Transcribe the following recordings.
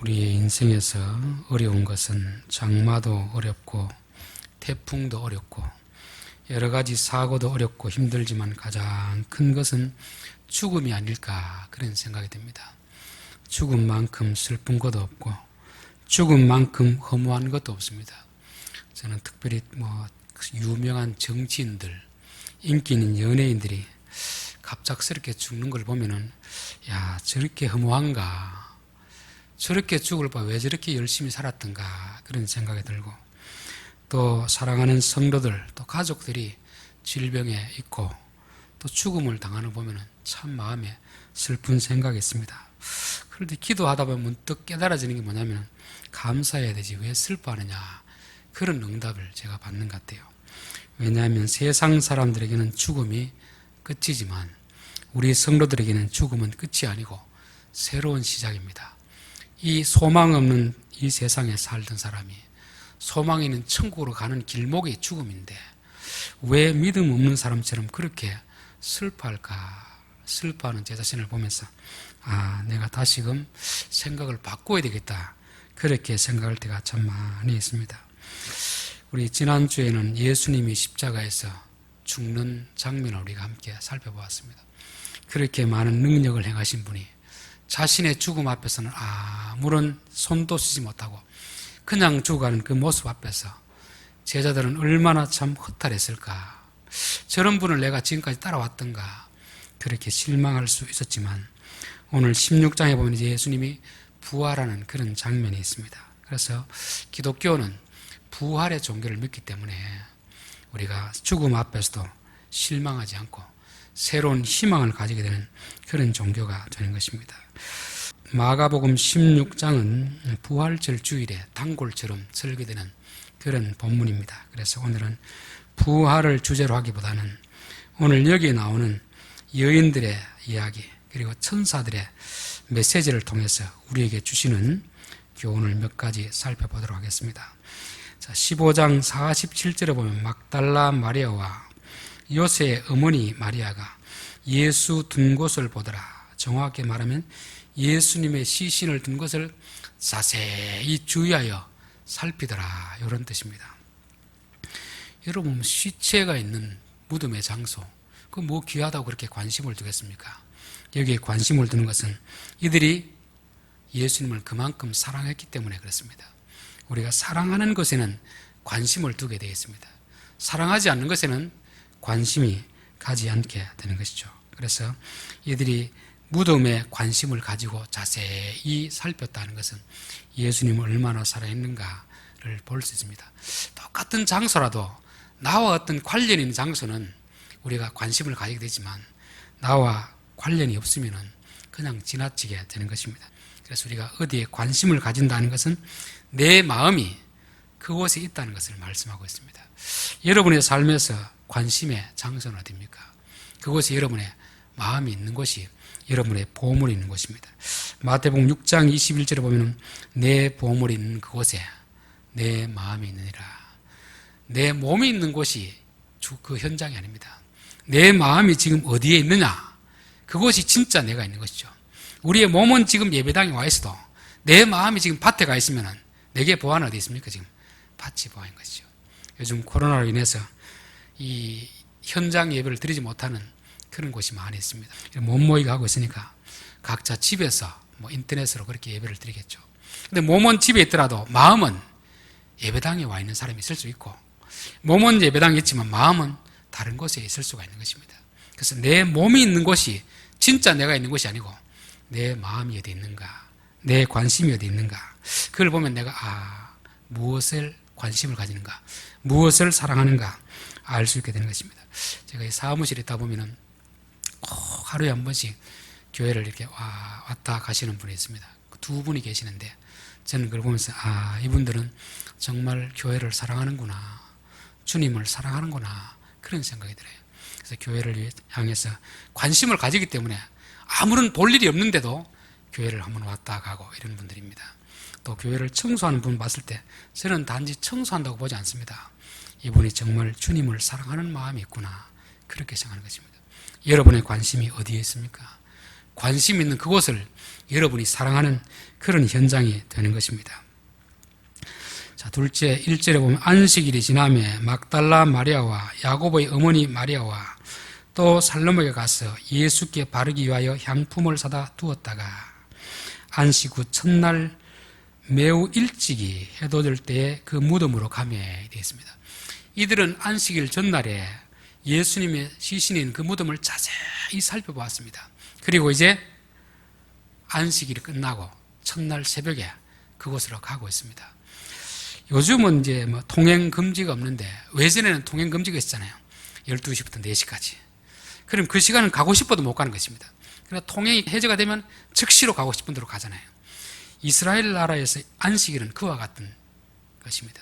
우리의 인생에서 어려운 것은 장마도 어렵고 태풍도 어렵고 여러 가지 사고도 어렵고 힘들지만 가장 큰 것은 죽음이 아닐까 그런 생각이 듭니다. 죽음만큼 슬픈 것도 없고 죽음만큼 허무한 것도 없습니다. 저는 특별히 유명한 정치인들, 인기 있는 연예인들이 갑작스럽게 죽는 걸 보면은 야, 저렇게 허무한가, 저렇게 죽을 바 왜 저렇게 열심히 살았던가 그런 생각이 들고, 또 사랑하는 성도들, 또 가족들이 질병에 있고 또 죽음을 당하는 거 보면은 참 마음에 슬픈 생각이 있습니다. 그런데 기도하다 보면 문득 깨달아지는 게 뭐냐면 감사해야 되지 왜 슬퍼하느냐, 그런 응답을 제가 받는 것 같아요. 왜냐하면 세상 사람들에게는 죽음이 끝이지만 우리 성도들에게는 죽음은 끝이 아니고 새로운 시작입니다. 이 소망 없는 이 세상에 살던 사람이 소망이 있는 천국으로 가는 길목이 죽음인데 왜 믿음 없는 사람처럼 그렇게 슬퍼할까? 슬퍼하는 제 자신을 보면서 내가 다시금 생각을 바꿔야 되겠다, 그렇게 생각할 때가 참 많이 있습니다. 우리 지난주에는 예수님이 십자가에서 죽는 장면을 우리가 함께 살펴보았습니다. 그렇게 많은 능력을 행하신 분이 자신의 죽음 앞에서는 아무런 손도 쓰지 못하고 그냥 죽어가는 그 모습 앞에서 제자들은 얼마나 참 허탈했을까, 저런 분을 내가 지금까지 따라왔던가 그렇게 실망할 수 있었지만 오늘 16장에 보면 이제 예수님이 부활하는 그런 장면이 있습니다. 그래서 기독교는 부활의 종교를 믿기 때문에 우리가 죽음 앞에서도 실망하지 않고 새로운 희망을 가지게 되는 그런 종교가 되는 것입니다. 마가복음 16장은 부활절 주일에 단골처럼 설계되는 그런 본문입니다. 그래서 오늘은 부활을 주제로 하기보다는 오늘 여기에 나오는 여인들의 이야기 그리고 천사들의 메시지를 통해서 우리에게 주시는 교훈을 몇 가지 살펴보도록 하겠습니다. 15장 47절에 보면 막달라 마리아와 요새의 어머니 마리아가 예수 둔 곳을 보더라. 정확하게 말하면 예수님의 시신을 둔 것을 자세히 주의하여 살피더라, 이런 뜻입니다. 여러분, 시체가 있는 무덤의 장소, 그 뭐 귀하다고 그렇게 관심을 두겠습니까? 여기에 관심을 두는 것은 이들이 예수님을 그만큼 사랑했기 때문에 그렇습니다. 우리가 사랑하는 것에는 관심을 두게 되겠습니다. 사랑하지 않는 것에는 관심이 가지 않게 되는 것이죠. 그래서 이들이 무덤에 관심을 가지고 자세히 살폈다는 것은 예수님을 얼마나 사랑했는가를 볼 수 있습니다. 똑같은 장소라도 나와 어떤 관련 있는 장소는 우리가 관심을 가지게 되지만 나와 관련이 없으면 그냥 지나치게 되는 것입니다. 그래서 우리가 어디에 관심을 가진다는 것은 내 마음이 그곳에 있다는 것을 말씀하고 있습니다. 여러분의 삶에서 관심의 장소는 어디입니까? 그곳에 여러분의 마음이 있는 곳이 여러분의 보물이 있는 곳입니다. 마태복음 6장 21절에 보면 내 보물이 있는 그곳에 내 마음이 있느니라. 내 몸이 있는 곳이 그 현장이 아닙니다. 내 마음이 지금 어디에 있느냐, 그곳이 진짜 내가 있는 것이죠. 우리의 몸은 지금 예배당에 와 있어도 내 마음이 지금 밭에 가 있으면 내게 보안은 어디 있습니까? 지금 밭이 보안인 것이죠. 요즘 코로나로 인해서 이 현장 예배를 드리지 못하는 그런 곳이 많이 있습니다. 못 모이게 하고 있으니까 각자 집에서 인터넷으로 그렇게 예배를 드리겠죠. 근데 몸은 집에 있더라도 마음은 예배당에 와 있는 사람이 있을 수 있고, 몸은 예배당에 있지만 마음은 다른 곳에 있을 수가 있는 것입니다. 그래서 내 몸이 있는 곳이 진짜 내가 있는 곳이 아니고 내 마음이 어디 있는가, 내 관심이 어디 있는가, 그걸 보면 내가 무엇을 관심을 가지는가, 무엇을 사랑하는가 알 수 있게 되는 것입니다. 제가 이 사무실에 있다 보면은 꼭 하루에 한 번씩 교회를 이렇게 왔다 가시는 분이 있습니다. 두 분이 계시는데 저는 그걸 보면서 이분들은 정말 교회를 사랑하는구나, 주님을 사랑하는구나, 그런 생각이 들어요. 그래서 교회를 향해서 관심을 가지기 때문에 아무런 볼 일이 없는데도 교회를 한번 왔다 가고 이런 분들입니다. 또 교회를 청소하는 분 봤을 때 저는 단지 청소한다고 보지 않습니다. 이분이 정말 주님을 사랑하는 마음이 있구나, 그렇게 생각하는 것입니다. 여러분의 관심이 어디에 있습니까? 관심 있는 그곳을 여러분이 사랑하는 그런 현장이 되는 것입니다. 자, 둘째 1절에 보면 안식일이 지나매 막달라 마리아와 야고보의 어머니 마리아와 또 살로목에 가서 예수께 바르기 위하여 향품을 사다 두었다가 안식 후 첫날 매우 일찍이 해돋을 때에 그 무덤으로 가매 되어 있습니다. 이들은 안식일 전날에 예수님의 시신인 그 무덤을 자세히 살펴보았습니다. 그리고 이제 안식일이 끝나고 첫날 새벽에 그곳으로 가고 있습니다. 요즘은 이제 뭐 통행 금지가 없는데 예전에는 통행 금지가 있었잖아요. 12시부터 4시까지. 그럼 그 시간은 가고 싶어도 못 가는 것입니다. 그러나 통행이 해제가 되면 즉시로 가고 싶은 대로 가잖아요. 이스라엘 나라에서 안식일은 그와 같은 것입니다.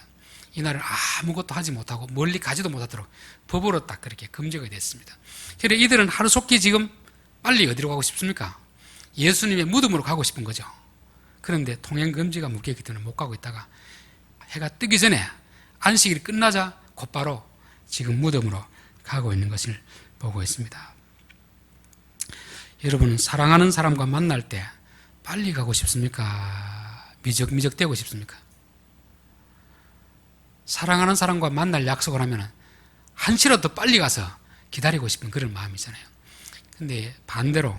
이날은 아무것도 하지 못하고 멀리 가지도 못하도록 법으로 딱 그렇게 금지가 됐습니다. 그래서 이들은 하루속히 지금 빨리 어디로 가고 싶습니까? 예수님의 무덤으로 가고 싶은 거죠. 그런데 통행 금지가 묶여있기 때문에 못 가고 있다가 해가 뜨기 전에 안식일이 끝나자 곧바로 지금 무덤으로 가고 있는 것을 보고 있습니다. 여러분은 사랑하는 사람과 만날 때 빨리 가고 싶습니까? 미적대고 싶습니까? 사랑하는 사람과 만날 약속을 하면 한시라도 빨리 가서 기다리고 싶은 그런 마음이잖아요. 근데 반대로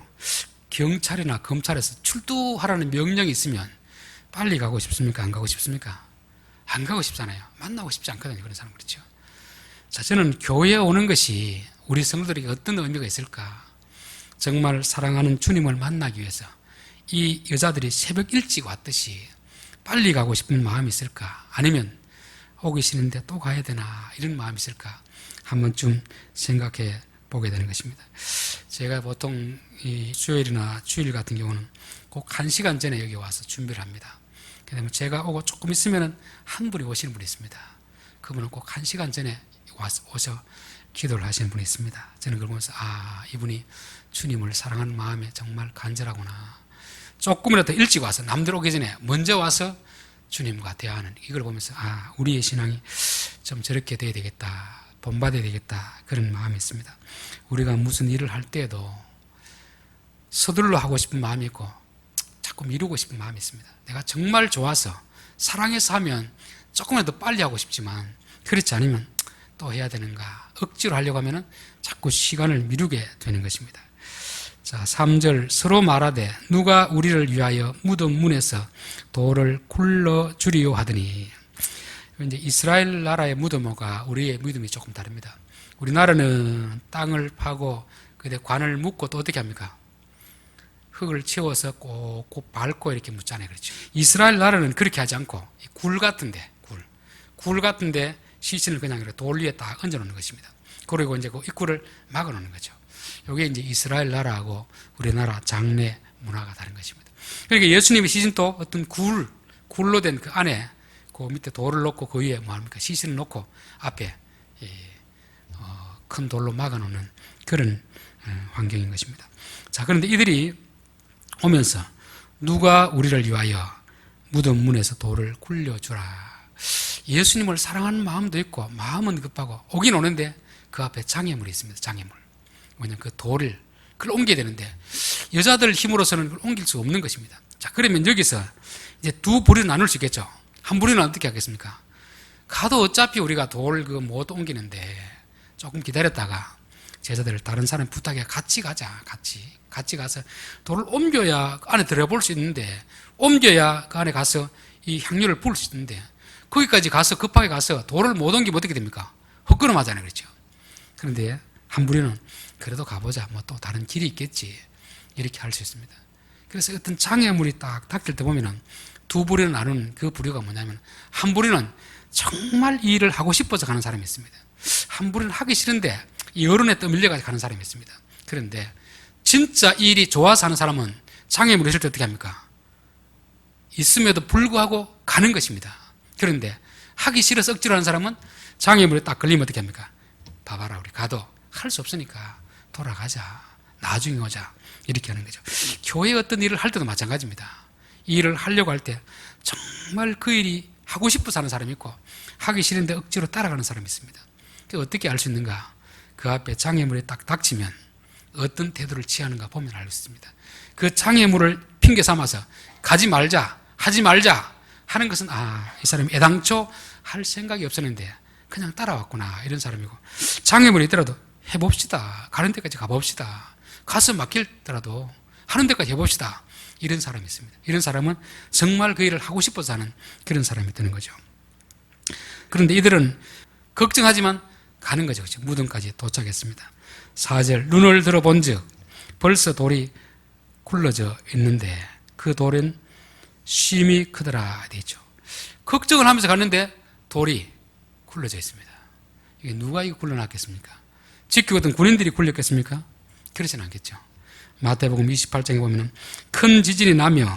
경찰이나 검찰에서 출두하라는 명령이 있으면 빨리 가고 싶습니까? 안 가고 싶습니까? 안 가고 싶잖아요. 만나고 싶지 않거든요. 그런 사람 그렇죠. 자, 저는 교회에 오는 것이 우리 성도들에게 어떤 의미가 있을까? 정말 사랑하는 주님을 만나기 위해서 이 여자들이 새벽 일찍 왔듯이 빨리 가고 싶은 마음이 있을까? 아니면 오기 싫은데 또 가야 되나? 이런 마음이 있을까? 한 번쯤 생각해 보게 되는 것입니다. 제가 보통 이 주일이나 주일 같은 경우는 꼭 1시간 전에 여기 와서 준비를 합니다. 그다음에 제가 오고 조금 있으면은 한 분이 오시는 분이 있습니다. 그분은 꼭 1시간 전에 오셔 기도를 하시는 분이 있습니다. 저는 그걸 보면서 이분이 주님을 사랑하는 마음에 정말 간절하구나. 조금이라도 일찍 와서 남들 오기 전에 먼저 와서 주님과 대화하는 이걸 보면서 우리의 신앙이 좀 저렇게 돼야 되겠다. 본받아야 되겠다. 그런 마음이 있습니다. 우리가 무슨 일을 할 때에도 서둘러 하고 싶은 마음이 있고 자꾸 미루고 싶은 마음이 있습니다. 내가 정말 좋아서 사랑해서 하면 조금이라도 빨리 하고 싶지만 그렇지 않으면 또 해야 되는가. 억지로 하려고 하면 자꾸 시간을 미루게 되는 것입니다. 자, 3절 서로 말하되 누가 우리를 위하여 무덤 문에서 돌을 굴러주리요 하더니 이제 이스라엘 나라의 무덤과 우리의 무덤이 조금 다릅니다. 우리나라는 땅을 파고 그때 관을 묻고 또 어떻게 합니까? 흙을 채워서 꼭꼭 밟고 이렇게 묻잖아요. 그렇죠. 이스라엘 나라는 그렇게 하지 않고 굴 같은데 시신을 그냥 돌 위에 딱 얹어 놓는 것입니다. 그리고 이제 그 입구를 막아 놓는 거죠. 이게 이제 이스라엘 나라하고 우리나라 장례 문화가 다른 것입니다. 그러니까 예수님의 시신도 어떤 굴로 된 그 안에 그 밑에 돌을 놓고 그 위에 뭐합니까? 시신을 놓고 앞에 큰 돌로 막아 놓는 그런 환경인 것입니다. 자, 그런데 이들이 오면서 누가 우리를 위하여 무덤 문에서 돌을 굴려주라. 예수님을 사랑하는 마음도 있고 마음은 급하고 오긴 오는데 그 앞에 장애물이 있습니다. 장애물. 왜냐하면 그 돌을 그걸 옮겨야 되는데 여자들 힘으로서는 그걸 옮길 수 없는 것입니다. 자, 그러면 여기서 이제 두 부류로 나눌 수 있겠죠. 한 부류는 어떻게 하겠습니까? 가도 어차피 우리가 돌 못 옮기는데 조금 기다렸다가 제자들을 다른 사람 부탁해 같이 가자. 같이 가서 돌을 옮겨야 그 안에 들어볼 수 있는데 옮겨야 그 안에 가서 이 향유를 부을 수 있는데 거기까지 가서 급하게 가서 돌을 못 옮기면 어떻게 됩니까? 헛걸음하잖아요. 그렇죠? 그런데 한 부류는 그래도 가보자. 뭐 또 다른 길이 있겠지. 이렇게 할 수 있습니다. 그래서 어떤 장애물이 딱 닥칠 때 보면은 두 부류는 나누는 그 부류가 뭐냐면 한 부류는 정말 이 일을 하고 싶어서 가는 사람이 있습니다. 한 부류는 하기 싫은데 이 여론에 떠밀려가지고 가는 사람이 있습니다. 그런데 진짜 이 일이 좋아서 하는 사람은 장애물이 있을 때 어떻게 합니까? 있음에도 불구하고 가는 것입니다. 그런데 하기 싫어서 억지로 하는 사람은 장애물에 딱 걸리면 어떻게 합니까? 봐봐라, 우리 가도 할 수 없으니까 돌아가자. 나중에 오자. 이렇게 하는 거죠. 교회 어떤 일을 할 때도 마찬가지입니다. 이 일을 하려고 할 때 정말 그 일이 하고 싶어서 하는 사람이 있고 하기 싫은데 억지로 따라가는 사람이 있습니다. 어떻게 알 수 있는가? 그 앞에 장애물이 딱 닥치면 어떤 태도를 취하는가 보면 알 수 있습니다. 그 장애물을 핑계 삼아서 가지 말자, 하지 말자 하는 것은 이 사람이 애당초 할 생각이 없었는데 그냥 따라왔구나 이런 사람이고, 장애물이 있더라도 해봅시다, 가는 데까지 가봅시다, 가서 막힐더라도 하는 데까지 해봅시다 이런 사람이 있습니다. 이런 사람은 정말 그 일을 하고 싶어서 하는 그런 사람이 되는 거죠. 그런데 이들은 걱정하지만 가는 거죠. 무덤까지 도착했습니다. 4절, 눈을 들어본 즉 벌써 돌이 굴러져 있는데 그 돌은 심히 크더라 되죠. 걱정을 하면서 갔는데 돌이 굴러져 있습니다. 이게 누가 이거 굴러놨겠습니까? 지키고 있던 군인들이 굴렸겠습니까? 그렇진 않겠죠. 마태복음 28장에 보면 큰 지진이 나며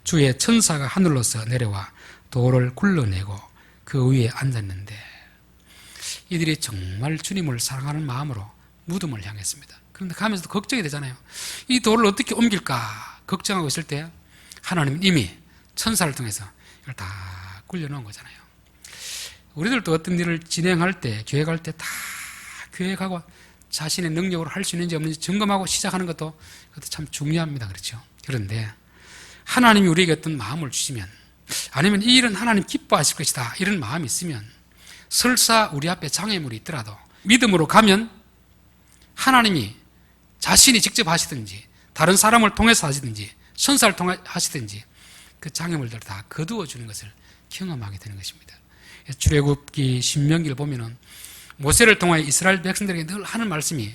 주의 천사가 하늘로서 내려와 돌을 굴러내고 그 위에 앉았는데, 이들이 정말 주님을 사랑하는 마음으로 무덤을 향했습니다. 그런데 가면서도 걱정이 되잖아요. 이 돌을 어떻게 옮길까 걱정하고 있을 때 하나님은 이미 천사를 통해서 이걸 다 굴려놓은 거잖아요. 우리들도 어떤 일을 진행할 때, 계획할 때 다 계획하고 자신의 능력으로 할 수 있는지 없는지 점검하고 시작하는 것도 그것도 참 중요합니다. 그렇죠? 그런데 하나님이 우리에게 어떤 마음을 주시면, 아니면 이 일은 하나님 기뻐하실 것이다 이런 마음이 있으면, 설사 우리 앞에 장애물이 있더라도 믿음으로 가면 하나님이 자신이 직접 하시든지 다른 사람을 통해서 하시든지 천사를 통해 하시든지 그 장애물들을 다 거두어 주는 것을 경험하게 되는 것입니다. 출애굽기 신명기를 보면은 모세를 통하여 이스라엘 백성들에게 늘 하는 말씀이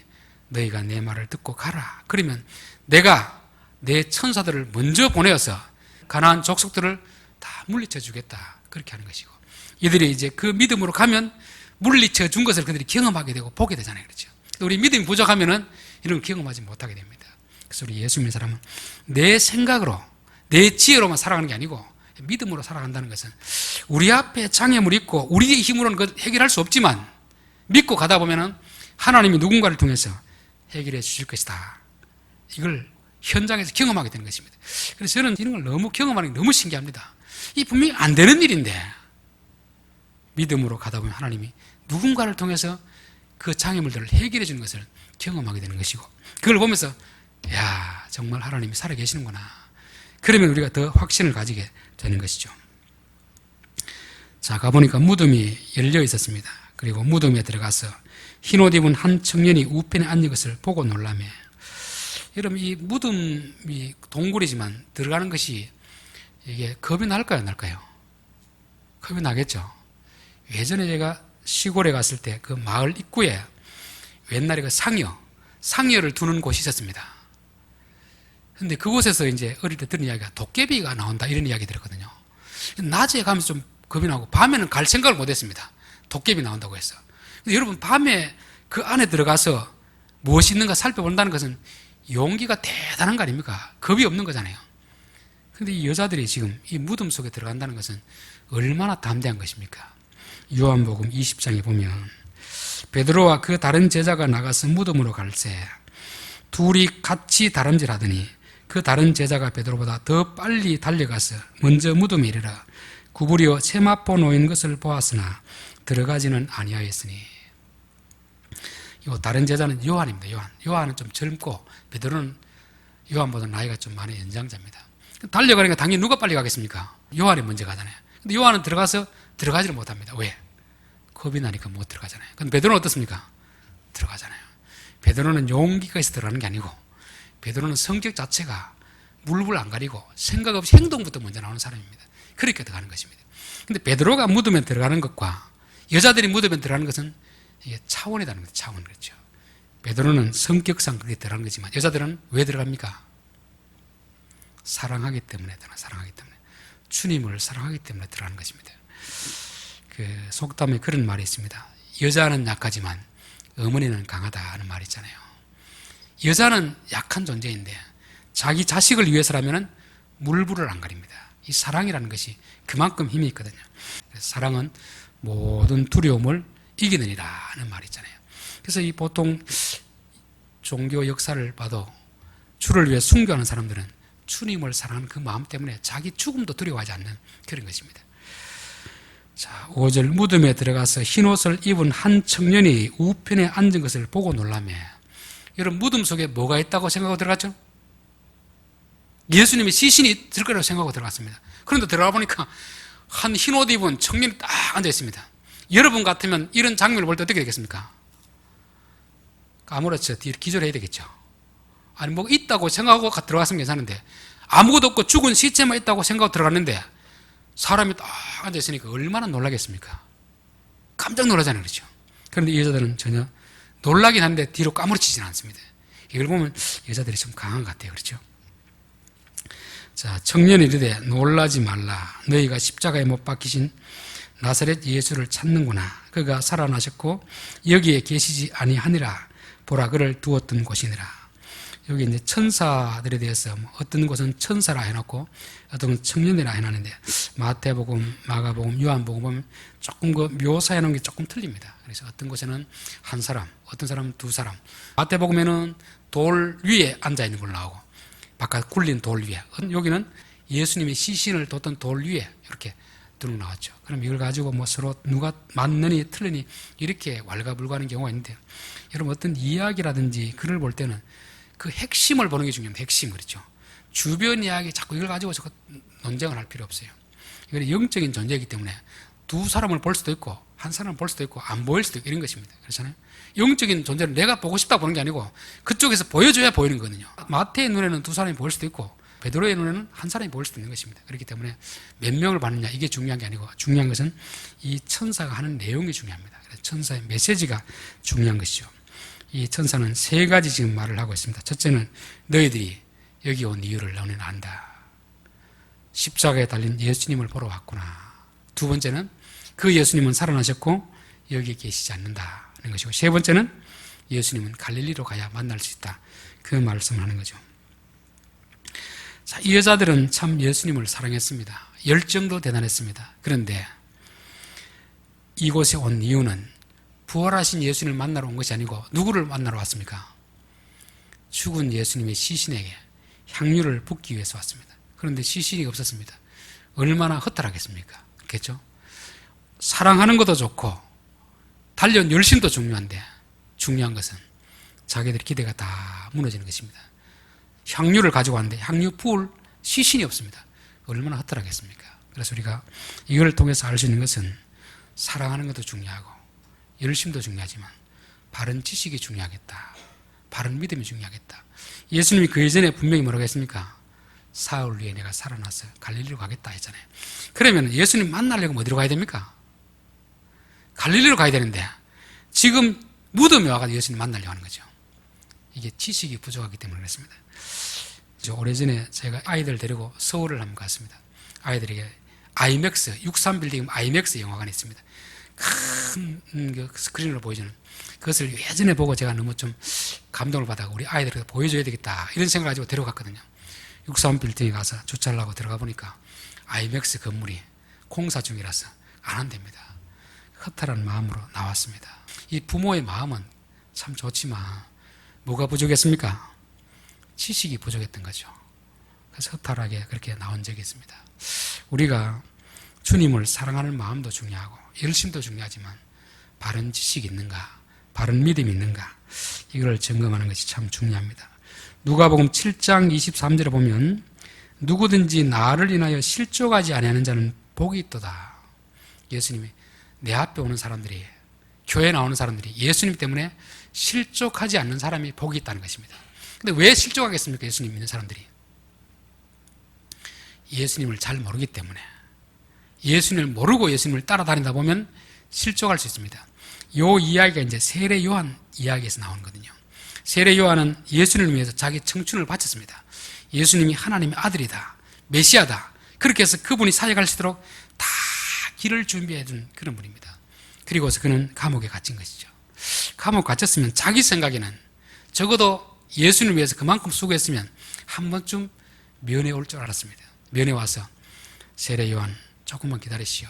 너희가 내 말을 듣고 가라. 그러면 내가 내 천사들을 먼저 보내어서 가나안 족속들을 다 물리쳐 주겠다. 그렇게 하는 것이고, 이들이 이제 그 믿음으로 가면 물리쳐 준 것을 그들이 경험하게 되고 보게 되잖아요. 그렇죠? 우리 믿음이 부족하면은 이런 걸 경험하지 못하게 됩니다. 그래서 우리 예수 믿는 사람은 내 생각으로, 내 지혜로만 살아가는 게 아니고 믿음으로 살아간다는 것은 우리 앞에 장애물이 있고 우리의 힘으로는 그걸 해결할 수 없지만 믿고 가다 보면은 하나님이 누군가를 통해서 해결해 주실 것이다. 이걸 현장에서 경험하게 되는 것입니다. 그래서 저는 이런 걸 너무 경험하는 게 너무 신기합니다. 이 분명히 안 되는 일인데 믿음으로 가다 보면 하나님이 누군가를 통해서 그 장애물들을 해결해 주는 것을 경험하게 되는 것이고, 그걸 보면서 야, 정말 하나님이 살아계시는구나. 그러면 우리가 더 확신을 가지게 되는 것이죠. 자, 가보니까 무덤이 열려 있었습니다. 그리고 무덤에 들어가서 흰옷 입은 한 청년이 우편에 앉은 것을 보고 놀라며, 여러분 이 무덤이 동굴이지만 들어가는 것이 이게 겁이 날까요, 안 날까요? 겁이 나겠죠. 예전에 제가 시골에 갔을 때 그 마을 입구에 옛날에 그 상여를 두는 곳이 있었습니다. 근데 그곳에서 이제 어릴 때 들은 이야기가 도깨비가 나온다 이런 이야기 들었거든요. 낮에 가면서 좀 겁이 나고 밤에는 갈 생각을 못 했습니다. 도깨비 나온다고 해서. 근데 여러분 밤에 그 안에 들어가서 무엇이 있는가 살펴본다는 것은 용기가 대단한 거 아닙니까? 겁이 없는 거잖아요. 근데 이 여자들이 지금 이 무덤 속에 들어간다는 것은 얼마나 담대한 것입니까? 요한복음 20장에 보면 베드로와 그 다른 제자가 나가서 무덤으로 갈새 둘이 같이 다름질하더니 그 다른 제자가 베드로보다 더 빨리 달려가서 먼저 무덤에 이르러 구부려 세마포 놓인 것을 보았으나 들어가지는 아니하였으니. 이 다른 제자는 요한입니다. 요한은 좀 젊고 베드로는 요한보다 나이가 좀 많은 연장자입니다. 달려가니까 당연히 누가 빨리 가겠습니까? 요한이 먼저 가잖아요. 근데 요한은 들어가지를 못합니다. 왜? 겁이 나니까 못 들어가잖아요. 근데 베드로는 어떻습니까? 들어가잖아요. 베드로는 용기가 있어 들어가는 게 아니고, 베드로는 성격 자체가 물불 안 가리고 생각 없이 행동부터 먼저 나오는 사람입니다. 그렇게 들어가는 것입니다. 근데 베드로가 무덤에 들어가는 것과 여자들이 무덤에 들어가는 것은 이게 차원이라는 거죠. 차원. 그렇죠. 베드로는 성격상 그렇게 들어가는 거지만 여자들은 왜 들어갑니까? 사랑하기 때문에 사랑하기 때문에, 주님을 사랑하기 때문에 들어가는 것입니다. 그 속담에 그런 말이 있습니다. 여자는 약하지만 어머니는 강하다 하는 말이 있잖아요. 여자는 약한 존재인데 자기 자식을 위해서라면 물불을 안 가립니다. 이 사랑이라는 것이 그만큼 힘이 있거든요. 그래서 사랑은 모든 두려움을 이기느니라 하는 말이 있잖아요. 그래서 이 보통 종교 역사를 봐도 주를 위해 순교하는 사람들은 주님을 사랑하는 그 마음 때문에 자기 죽음도 두려워하지 않는 그런 것입니다. 자, 5절 무덤에 들어가서 흰옷을 입은 한 청년이 우편에 앉은 것을 보고 놀라며 여러분 무덤 속에 뭐가 있다고 생각하고 들어갔죠? 예수님의 시신이 있을 거라고 생각하고 들어갔습니다. 그런데 들어가 보니까 한 흰 옷 입은 청년이 딱 앉아 있습니다. 여러분 같으면 이런 장면을 볼 때 어떻게 되겠습니까? 아무렇죠. 기절해야 되겠죠. 아니 뭐 있다고 생각하고 들어갔으면 괜찮은데 아무것도 없고 죽은 시체만 있다고 생각하고 들어갔는데 사람이 딱 앉아 있으니까 얼마나 놀라겠습니까? 깜짝 놀라잖아요. 그렇죠? 그런데 이 여자들은 전혀 놀라긴 한데 뒤로 까무러치지는 않습니다. 이걸 보면 여자들이 좀 강한 것 같아요. 그렇죠? 자, 청년이 이르되 놀라지 말라. 너희가 십자가에 못 박히신 나사렛 예수를 찾는구나. 그가 살아나셨고 여기에 계시지 아니하니라. 보라, 그를 두었던 곳이니라. 여기 이제 천사들에 대해서 어떤 곳은 천사라 해놓고 어떤 곳은 청년이라 해놨는데 마태복음, 마가복음, 요한복음 보면 조금 그 묘사해놓은 게 조금 틀립니다. 그래서 어떤 곳에는 한 사람, 어떤 사람은 두 사람. 마태복음에는 돌 위에 앉아있는 걸로 나오고 바깥 굴린 돌 위에, 여기는 예수님의 시신을 뒀던 돌 위에 이렇게 들어 나왔죠. 그럼 이걸 가지고 뭐 서로 누가 맞느니 틀리니 이렇게 왈가불가하는 경우가 있는데, 여러분 어떤 이야기라든지 글을 볼 때는 그 핵심을 보는 게 중요합니다. 핵심. 그렇죠. 주변 이야기 자꾸 이걸 가지고 자꾸 논쟁을 할 필요 없어요. 이건 영적인 존재이기 때문에 두 사람을 볼 수도 있고 한 사람을 볼 수도 있고 안 보일 수도 있고 이런 것입니다. 그렇잖아요. 영적인 존재를 내가 보고 싶다 보는 게 아니고 그쪽에서 보여줘야 보이는 거거든요. 마태의 눈에는 두 사람이 보일 수도 있고 베드로의 눈에는 한 사람이 보일 수도 있는 것입니다. 그렇기 때문에 몇 명을 봤느냐 이게 중요한 게 아니고 중요한 것은 이 천사가 하는 내용이 중요합니다. 그래서 천사의 메시지가 중요한 것이죠. 이 천사는 세 가지 지금 말을 하고 있습니다. 첫째는 너희들이 여기 온 이유를 너는 안다. 십자가에 달린 예수님을 보러 왔구나. 두 번째는 그 예수님은 살아나셨고 여기 계시지 않는다는 것이고, 세 번째는 예수님은 갈릴리로 가야 만날 수 있다. 그 말씀을 하는 거죠. 자, 이 여자들은 참 예수님을 사랑했습니다. 열정도 대단했습니다. 그런데 이곳에 온 이유는 부활하신 예수님을 만나러 온 것이 아니고 누구를 만나러 왔습니까? 죽은 예수님의 시신에게 향유를 붓기 위해서 왔습니다. 그런데 시신이 없었습니다. 얼마나 허탈하겠습니까? 그렇겠죠? 사랑하는 것도 좋고 달려온 열심도 중요한데 중요한 것은 자기들의 기대가 다 무너지는 것입니다. 향유를 가지고 왔는데 향유 부을 시신이 없습니다. 얼마나 허탈하겠습니까? 그래서 우리가 이걸 통해서 알 수 있는 것은 사랑하는 것도 중요하고 열심도 중요하지만 바른 지식이 중요하겠다. 바른 믿음이 중요하겠다. 예수님이 그 이전에 분명히 뭐라고 했습니까? 사흘 후에 내가 살아나서 갈릴리로 가겠다 했잖아요. 그러면 예수님 만나려면 어디로 가야 됩니까? 갈릴리로 가야 되는데 지금 무덤에 와가지고 예수님 만나려고 하는 거죠. 이게 지식이 부족하기 때문에 그렇습니다. 오래전에 제가 아이들 데리고 서울을 한번 갔습니다. 아이들에게 아이맥스, 63빌딩 아이맥스 영화관이 있습니다. 큰 그 스크린으로 보여주는 그것을 예전에 보고 제가 너무 좀 감동을 받아 우리 아이들에게 보여줘야 되겠다 이런 생각을 가지고 데려갔거든요. 63빌딩에 가서 주차를 하고 들어가 보니까 아이맥스 건물이 공사 중이라서 안 한답니다. 허탈한 마음으로 나왔습니다. 이 부모의 마음은 참 좋지만 뭐가 부족했습니까? 지식이 부족했던 거죠. 그래서 허탈하게 그렇게 나온 적이 있습니다. 우리가 주님을 사랑하는 마음도 중요하고 열심도 중요하지만 바른 지식이 있는가, 바른 믿음이 있는가, 이걸 점검하는 것이 참 중요합니다. 누가복음 7장 23절에 보면 누구든지 나를 인하여 실족하지 아니하는 자는 복이 있도다. 예수님이 내 앞에 오는 사람들이, 교회에 나오는 사람들이 예수님 때문에 실족하지 않는 사람이 복이 있다는 것입니다. 근데 왜 실족하겠습니까? 예수님 믿는 사람들이 예수님을 잘 모르기 때문에, 예수님을 모르고 예수님을 따라다니다 보면 실족할 수 있습니다. 이 이야기가 이제 세례 요한 이야기에서 나오는 거거든요. 세례 요한은 예수님을 위해서 자기 청춘을 바쳤습니다. 예수님이 하나님의 아들이다, 메시아다, 그렇게 해서 그분이 사역하시도록 다 길을 준비해 준 그런 분입니다. 그리고서 그는 감옥에 갇힌 것이죠. 감옥에 갇혔으면 자기 생각에는 적어도 예수님을 위해서 그만큼 수고했으면 한 번쯤 면회 올 줄 알았습니다. 면회 와서 세례 요한 조금만 기다리시오.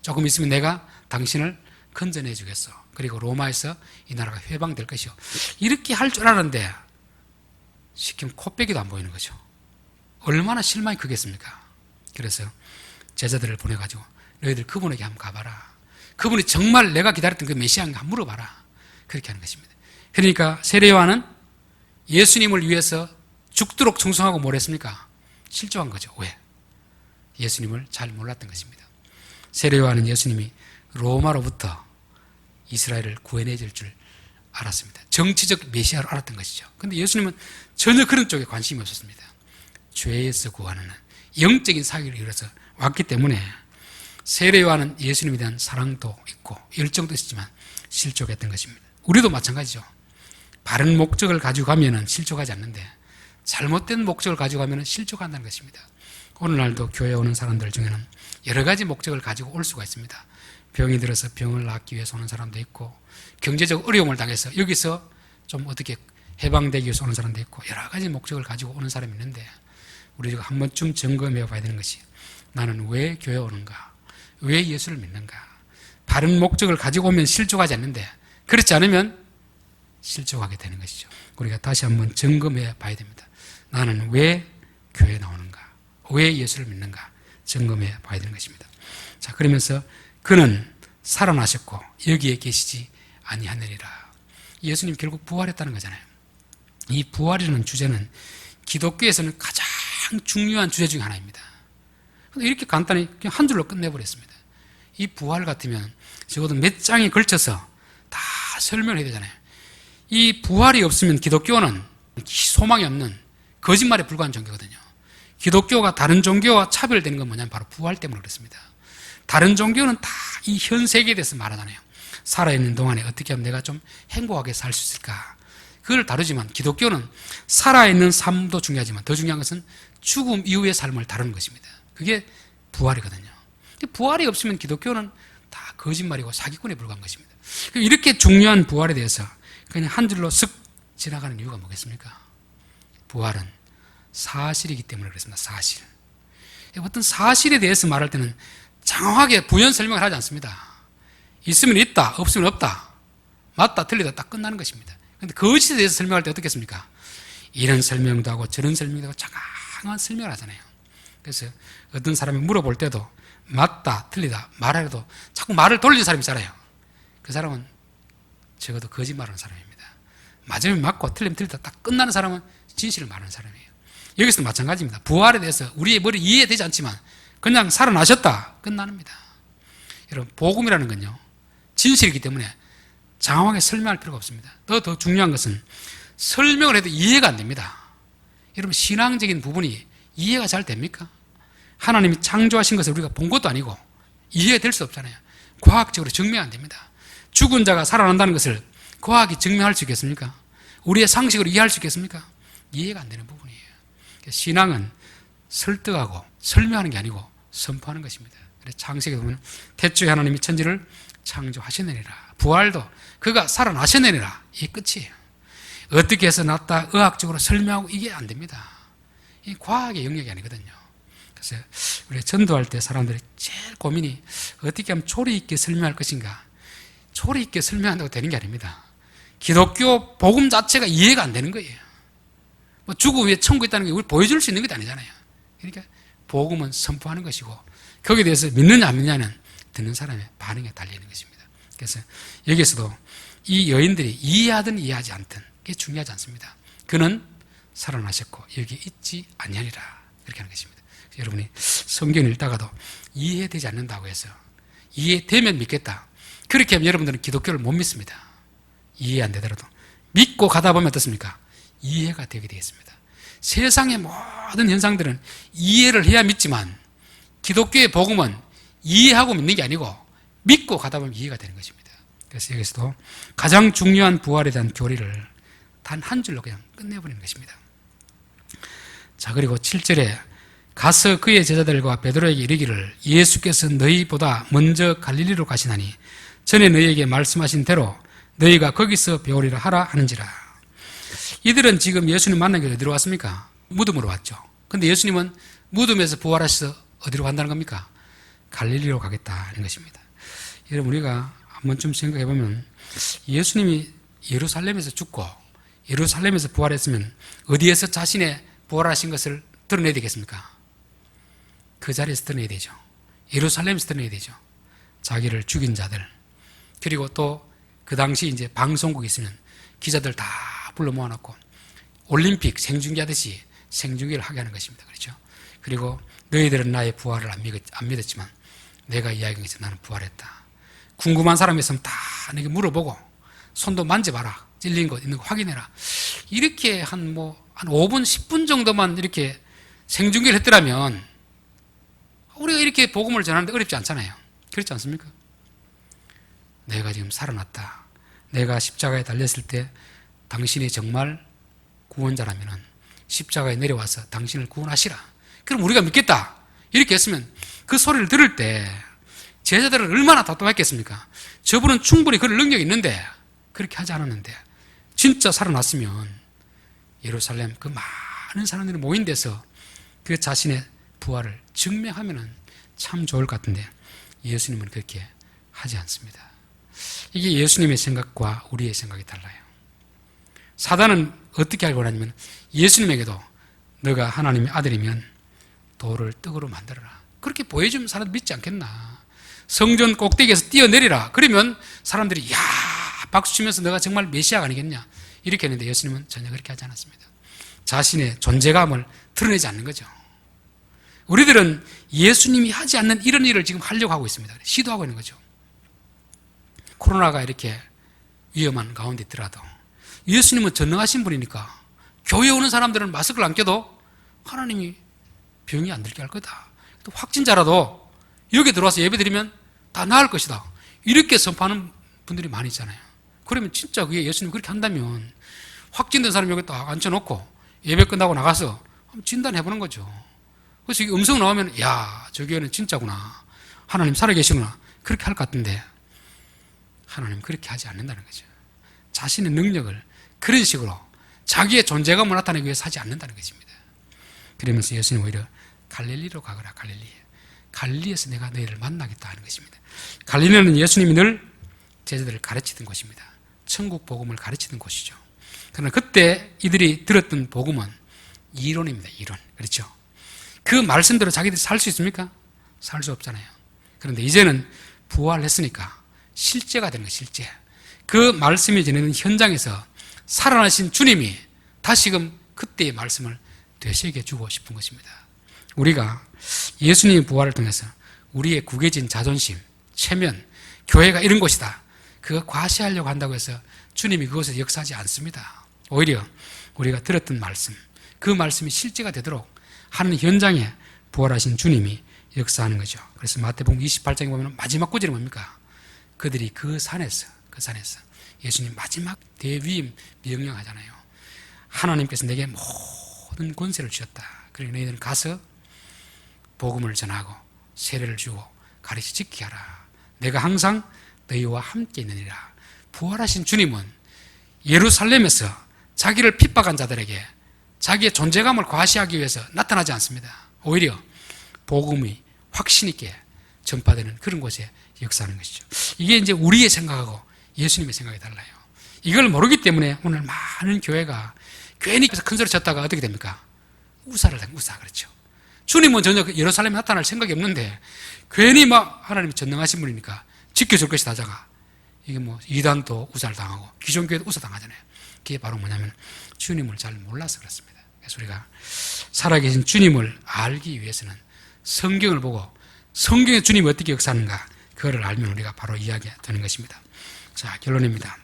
조금 있으면 내가 당신을 건져내 주겠어. 그리고 로마에서 이 나라가 회방될 것이오. 이렇게 할 줄 알았는데 시키면 코빼기도 안 보이는 거죠. 얼마나 실망이 크겠습니까? 그래서 제자들을 보내가지고 너희들 그분에게 한번 가봐라. 그분이 정말 내가 기다렸던 그 메시아인가 한번 물어봐라. 그렇게 하는 것입니다. 그러니까 세례 요한은 예수님을 위해서 죽도록 충성하고 뭘 했습니까? 실족한 거죠. 왜? 예수님을 잘 몰랐던 것입니다. 세례요한은 예수님이 로마로부터 이스라엘을 구해내줄 줄 알았습니다. 정치적 메시아로 알았던 것이죠. 그런데 예수님은 전혀 그런 쪽에 관심이 없었습니다. 죄에서 구하는 영적인 사역을 이뤄서 왔기 때문에 세례요한은 예수님에 대한 사랑도 있고 열정도 있었지만 실족했던 것입니다. 우리도 마찬가지죠. 바른 목적을 가지고 가면은 실족하지 않는데 잘못된 목적을 가지고 가면은 실족한다는 것입니다. 오늘날도 교회에 오는 사람들 중에는 여러 가지 목적을 가지고 올 수가 있습니다. 병이 들어서 병을 낫기 위해서 오는 사람도 있고, 경제적 어려움을 당해서 여기서 좀 어떻게 해방되기 위해서 오는 사람도 있고, 여러 가지 목적을 가지고 오는 사람이 있는데 우리가 한 번쯤 점검해 봐야 되는 것이, 나는 왜 교회에 오는가? 왜 예수를 믿는가? 바른 목적을 가지고 오면 실족하지 않는데 그렇지 않으면 실족하게 되는 것이죠. 우리가 다시 한번 점검해 봐야 됩니다. 나는 왜 교회에 나오는가? 왜 예수를 믿는가? 점검해 봐야 되는 것입니다. 자, 그러면서 그는 살아나셨고 여기에 계시지 아니하느니라. 예수님 결국 부활했다는 거잖아요. 이 부활이라는 주제는 기독교에서는 가장 중요한 주제 중에 하나입니다. 근데 이렇게 간단히 그냥 한 줄로 끝내버렸습니다. 이 부활 같으면 적어도 몇 장에 걸쳐서 다 설명을 해야 되잖아요. 이 부활이 없으면 기독교는 소망이 없는 거짓말에 불과한 종교거든요. 기독교가 다른 종교와 차별되는 건 뭐냐면 바로 부활 때문에 그렇습니다. 다른 종교는 다 이 현 세계에 대해서 말하잖아요. 살아있는 동안에 어떻게 하면 내가 좀 행복하게 살 수 있을까? 그걸 다루지만 기독교는 살아있는 삶도 중요하지만 더 중요한 것은 죽음 이후의 삶을 다루는 것입니다. 그게 부활이거든요. 부활이 없으면 기독교는 다 거짓말이고 사기꾼에 불과한 것입니다. 이렇게 중요한 부활에 대해서 그냥 한 줄로 쓱 지나가는 이유가 뭐겠습니까? 부활은 사실이기 때문에 그렇습니다. 사실. 어떤 사실에 대해서 말할 때는 장황하게 부연 설명을 하지 않습니다. 있으면 있다, 없으면 없다, 맞다, 틀리다 딱 끝나는 것입니다. 그런데 거짓에 대해서 설명할 때 어떻게 했습니까? 이런 설명도 하고 저런 설명도 하고 장황한 설명을 하잖아요. 그래서 어떤 사람이 물어볼 때도 맞다, 틀리다 말하려도 자꾸 말을 돌리는 사람이 있잖아요. 그 사람은 적어도 거짓말하는 사람입니다. 맞으면 맞고 틀리면 틀리다 딱 끝나는 사람은 진실을 말하는 사람이에요. 여기서도 마찬가지입니다. 부활에 대해서 우리의 머리 이해되지 않지만 그냥 살아나셨다 끝납니다. 여러분, 복음이라는 건요 진실이기 때문에 장황하게 설명할 필요가 없습니다. 더 중요한 것은 설명을 해도 이해가 안 됩니다. 여러분, 신앙적인 부분이 이해가 잘 됩니까? 하나님이 창조하신 것을 우리가 본 것도 아니고 이해될 수 없잖아요. 과학적으로 증명 안 됩니다. 죽은 자가 살아난다는 것을 과학이 증명할 수 있겠습니까? 우리의 상식으로 이해할 수 있겠습니까? 이해가 안 되는 부분이에요. 신앙은 설득하고 설명하는 게 아니고 선포하는 것입니다. 그래서 창세기에 보면 태초에 하나님이 천지를 창조하시느니라. 부활도 그가 살아나셨느니라. 이게 끝이에요. 어떻게 해서 낫다 의학적으로 설명하고 이게 안 됩니다. 이 과학의 영역이 아니거든요. 그래서 우리 전도할 때 사람들이 제일 고민이 어떻게 하면 조리 있게 설명할 것인가. 조리 있게 설명한다고 되는 게 아닙니다. 기독교 복음 자체가 이해가 안 되는 거예요. 뭐 죽음 후에 천국 있다는 게 우리 보여줄 수 있는 것도 아니잖아요. 그러니까 복음은 선포하는 것이고 거기에 대해서 믿느냐 안 믿느냐는 듣는 사람의 반응에 달려있는 것입니다. 그래서 여기서도 이 여인들이 이해하든 이해하지 않든 그게 중요하지 않습니다. 그는 살아나셨고 여기 있지 아니하리라 그렇게 하는 것입니다. 여러분이 성경을 읽다가도 이해되지 않는다고 해서 이해되면 믿겠다 그렇게 하면 여러분들은 기독교를 못 믿습니다. 이해 안 되더라도 믿고 가다 보면 어떻습니까? 이해가 되게 되겠습니다. 세상의 모든 현상들은 이해를 해야 믿지만 기독교의 복음은 이해하고 믿는 게 아니고 믿고 가다 보면 이해가 되는 것입니다. 그래서 여기서도 가장 중요한 부활에 대한 교리를 단 한 줄로 그냥 끝내버리는 것입니다. 자, 그리고 7절에 가서 그의 제자들과 베드로에게 이르기를 예수께서 너희보다 먼저 갈릴리로 가시나니 전에 너희에게 말씀하신 대로 너희가 거기서 배우리라 하라 하는지라. 이들은 지금 예수님 만나기 위해 어디로 왔습니까? 무덤으로 왔죠. 근데 예수님은 무덤에서 부활하셔서 어디로 간다는 겁니까? 갈릴리로 가겠다는 것입니다. 여러분, 우리가 한 번쯤 생각해 보면 예수님이 예루살렘에서 죽고 예루살렘에서 부활했으면 어디에서 자신의 부활하신 것을 드러내야 되겠습니까? 그 자리에서 드러내야 되죠. 예루살렘에서 드러내야 되죠. 자기를 죽인 자들. 그리고 또 그 당시 이제 방송국이 있으면 기자들 다 불러 모아놓고 올림픽 생중계하듯이 생중계를 하게 하는 것입니다. 그렇죠? 그리고 너희들은 나의 부활을 안 믿었지만 내가 이야기해서 나는 부활했다. 궁금한 사람이 있으면 다 내게 물어보고 손도 만져봐라. 찔린 것 있는 거 확인해라. 이렇게 한 5분, 10분 정도만 이렇게 생중계를 했더라면 우리가 이렇게 복음을 전하는데 어렵지 않잖아요. 그렇지 않습니까? 내가 지금 살아났다. 내가 십자가에 달렸을 때 당신이 정말 구원자라면 십자가에 내려와서 당신을 구원하시라. 그럼 우리가 믿겠다. 이렇게 했으면 그 소리를 들을 때 제자들은 얼마나 답답했겠습니까? 저분은 충분히 그럴 능력이 있는데 그렇게 하지 않았는데 진짜 살아났으면 예루살렘 그 많은 사람들이 모인 데서 그 자신의 부활을 증명하면 참 좋을 것 같은데 예수님은 그렇게 하지 않습니다. 이게 예수님의 생각과 우리의 생각이 달라요. 사단은 어떻게 알고 하냐면 예수님에게도 너가 하나님의 아들이면 돌을 떡으로 만들어라. 그렇게 보여주면 사람들 믿지 않겠나. 성전 꼭대기에서 뛰어내리라. 그러면 사람들이 야 박수 치면서 너가 정말 메시아가 아니겠냐. 이렇게 했는데 예수님은 전혀 그렇게 하지 않았습니다. 자신의 존재감을 드러내지 않는 거죠. 우리들은 예수님이 하지 않는 이런 일을 지금 하려고 하고 있습니다. 시도하고 있는 거죠. 코로나가 이렇게 위험한 가운데 있더라도 예수님은 전능하신 분이니까 교회에 오는 사람들은 마스크를 안 껴도 하나님이 병이 안 들게 할 거다. 또 확진자라도 여기 들어와서 예배드리면 다 나을 것이다. 이렇게 선포하는 분들이 많이 있잖아요. 그러면 진짜 그게 예수님이 그렇게 한다면 확진된 사람 여기 딱 앉혀놓고 예배 끝나고 나가서 한번 진단해보는 거죠. 그래서 이게 음성 나오면 야, 저 교회는 진짜구나. 하나님 살아계시구나. 그렇게 할 것 같은데 하나님 그렇게 하지 않는다는 거죠. 자신의 능력을 그런 식으로 자기의 존재감을 나타내기 위해서 하지 않는다는 것입니다. 그러면서 예수님 오히려 갈릴리로 가거라. 갈릴리에서 내가 너희를 만나겠다 하는 것입니다. 갈릴리는 예수님이 늘 제자들을 가르치던 곳입니다. 천국 복음을 가르치던 곳이죠. 그러나 그때 이들이 들었던 복음은 이론입니다. 이론. 그렇죠? 그 말씀대로 자기들이 살 수 있습니까? 살 수 없잖아요. 그런데 이제는 부활했으니까 실제가 되는 거예요. 실제. 그 말씀이 전해는 현장에서 살아나신 주님이 다시금 그때의 말씀을 되새겨 주고 싶은 것입니다. 우리가 예수님의 부활을 통해서 우리의 구겨진 자존심, 체면, 교회가 이런 곳이다. 그거 과시하려고 한다고 해서 주님이 그것을 역사하지 않습니다. 오히려 우리가 들었던 말씀, 그 말씀이 실제가 되도록 하는 현장에 부활하신 주님이 역사하는 거죠. 그래서 마태복음 28장에 보면 마지막 구절이 뭡니까? 그들이 그 산에서 예수님 마지막 대위임 명령하잖아요. 하나님께서 내게 모든 권세를 주셨다. 그러니 너희들은 가서 복음을 전하고 세례를 주고 가르쳐 지키게 하라. 내가 항상 너희와 함께 있느니라. 부활하신 주님은 예루살렘에서 자기를 핍박한 자들에게 자기의 존재감을 과시하기 위해서 나타나지 않습니다. 오히려 복음이 확신 있게 전파되는 그런 곳에 역사하는 것이죠. 이게 이제 우리의 생각하고 예수님의 생각이 달라요. 이걸 모르기 때문에 오늘 많은 교회가 괜히 큰 소리 쳤다가 어떻게 됩니까? 우사를 당해, 우사. 그렇죠. 주님은 전혀 예루살렘에 나타날 생각이 없는데 괜히 막 하나님이 전능하신 분이니까 지켜줄 것이다 자가. 이게 이단도 우사를 당하고 기존교회도 우사 당하잖아요. 그게 바로 뭐냐면 주님을 잘 몰라서 그렇습니다. 그래서 우리가 살아계신 주님을 알기 위해서는 성경을 보고 성경의 주님이 어떻게 역사하는가 그거를 알면 우리가 바로 이해하게 되는 것입니다. 자, 결론입니다.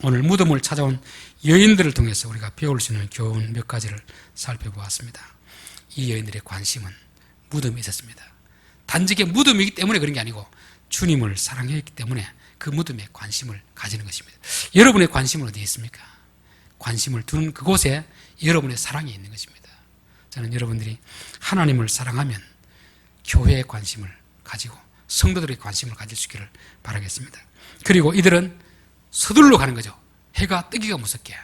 오늘 무덤을 찾아온 여인들을 통해서 우리가 배울 수 있는 교훈 몇 가지를 살펴보았습니다. 이 여인들의 관심은 무덤에 있었습니다. 단지 무덤이기 때문에 그런 게 아니고 주님을 사랑했기 때문에 그 무덤에 관심을 가지는 것입니다. 여러분의 관심은 어디에 있습니까? 관심을 두는 그곳에 여러분의 사랑이 있는 것입니다. 저는 여러분들이 하나님을 사랑하면 교회에 관심을 가지고 성도들의 관심을 가질 수 있기를 바라겠습니다. 그리고 이들은 서둘러 가는 거죠. 해가 뜨기가 무섭게,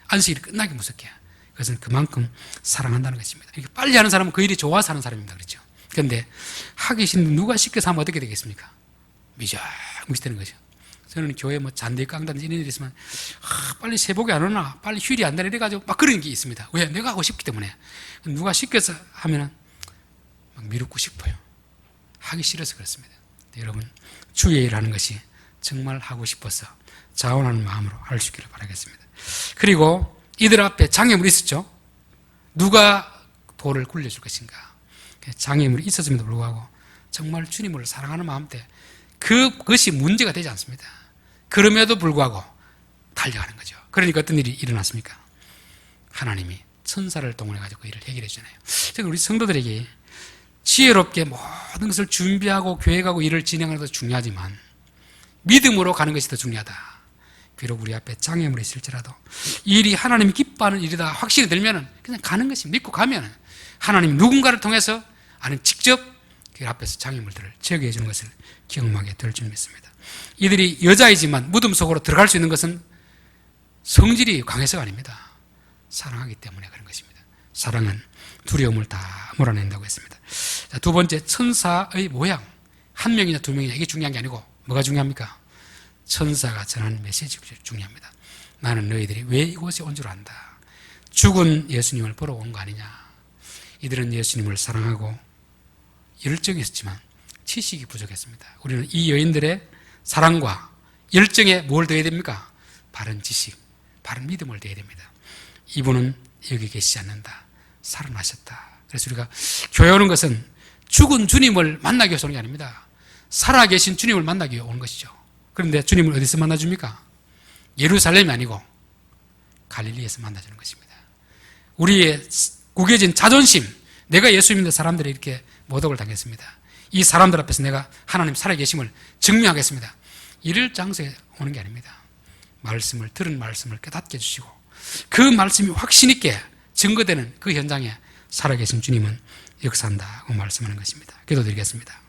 안식일이 끝나기 무섭게. 그것은 그만큼 사랑한다는 것입니다. 이렇게 빨리 하는 사람은 그 일이 좋아서 하는 사람입니다. 그렇죠? 그런데 하기 싫은데 누가 시켜서 하면 어떻게 되겠습니까? 미적미적되는 거죠. 저는 교회 잔디 깡다든지 이런 일이 있으면 빨리 세복이 안 오나, 빨리 휴일이 안 되나 이래가지고 막 그런 게 있습니다. 왜? 내가 하고 싶기 때문에. 누가 시켜서 하면은 막 미루고 싶어요. 하기 싫어서 그렇습니다. 여러분, 주의 일을 하는 것이 정말 하고 싶어서 자원하는 마음으로 할 수 있기를 바라겠습니다. 그리고 이들 앞에 장애물이 있었죠. 누가 돌을 굴려줄 것인가. 장애물이 있었음에도 불구하고 정말 주님을 사랑하는 마음 때 그것이 문제가 되지 않습니다. 그럼에도 불구하고 달려가는 거죠. 그러니까 어떤 일이 일어났습니까? 하나님이 천사를 동원해가지고 그 일을 해결해 주잖아요. 우리 성도들에게 지혜롭게 모든 것을 준비하고 계획하고 일을 진행하는 것도 중요하지만 믿음으로 가는 것이 더 중요하다. 비록 우리 앞에 장애물이 있을지라도 이 일이 하나님이 기뻐하는 일이다 확신이 들면 그냥 가는 것이 믿고 가면 하나님이 누군가를 통해서 아니면 직접 그 앞에서 장애물들을 제거해 주는 것을 경험하게 될 줄 믿습니다. 이들이 여자이지만 무덤 속으로 들어갈 수 있는 것은 성질이 강해서가 아닙니다. 사랑하기 때문에 그런 것입니다. 사랑은 두려움을 다 몰아낸다고 했습니다. 자, 두 번째, 천사의 모양. 한 명이냐 두 명이냐 이게 중요한 게 아니고 뭐가 중요합니까? 천사가 전하는 메시지가 중요합니다. 나는 너희들이 왜 이곳에 온 줄 안다. 죽은 예수님을 보러 온 거 아니냐. 이들은 예수님을 사랑하고 열정이 있었지만 지식이 부족했습니다. 우리는 이 여인들의 사랑과 열정에 뭘 더해야 됩니까? 바른 지식, 바른 믿음을 더해야 됩니다. 이분은 여기 계시지 않는다. 살아나셨다. 그래서 우리가 교회 오는 것은 죽은 주님을 만나기 위해서 오는 게 아닙니다. 살아계신 주님을 만나기 위해 오는 것이죠. 그런데 주님을 어디서 만나줍니까? 예루살렘이 아니고 갈릴리에서 만나주는 것입니다. 우리의 구겨진 자존심, 내가 예수 믿는 사람들이 이렇게 모독을 당했습니다. 이 사람들 앞에서 내가 하나님 살아계심을 증명하겠습니다. 이럴 장소에 오는 게 아닙니다. 말씀을 들은 말씀을 깨닫게 해주시고 그 말씀이 확신 있게 증거되는 그 현장에 살아계신 주님은 역사한다고 말씀하는 것입니다. 기도드리겠습니다.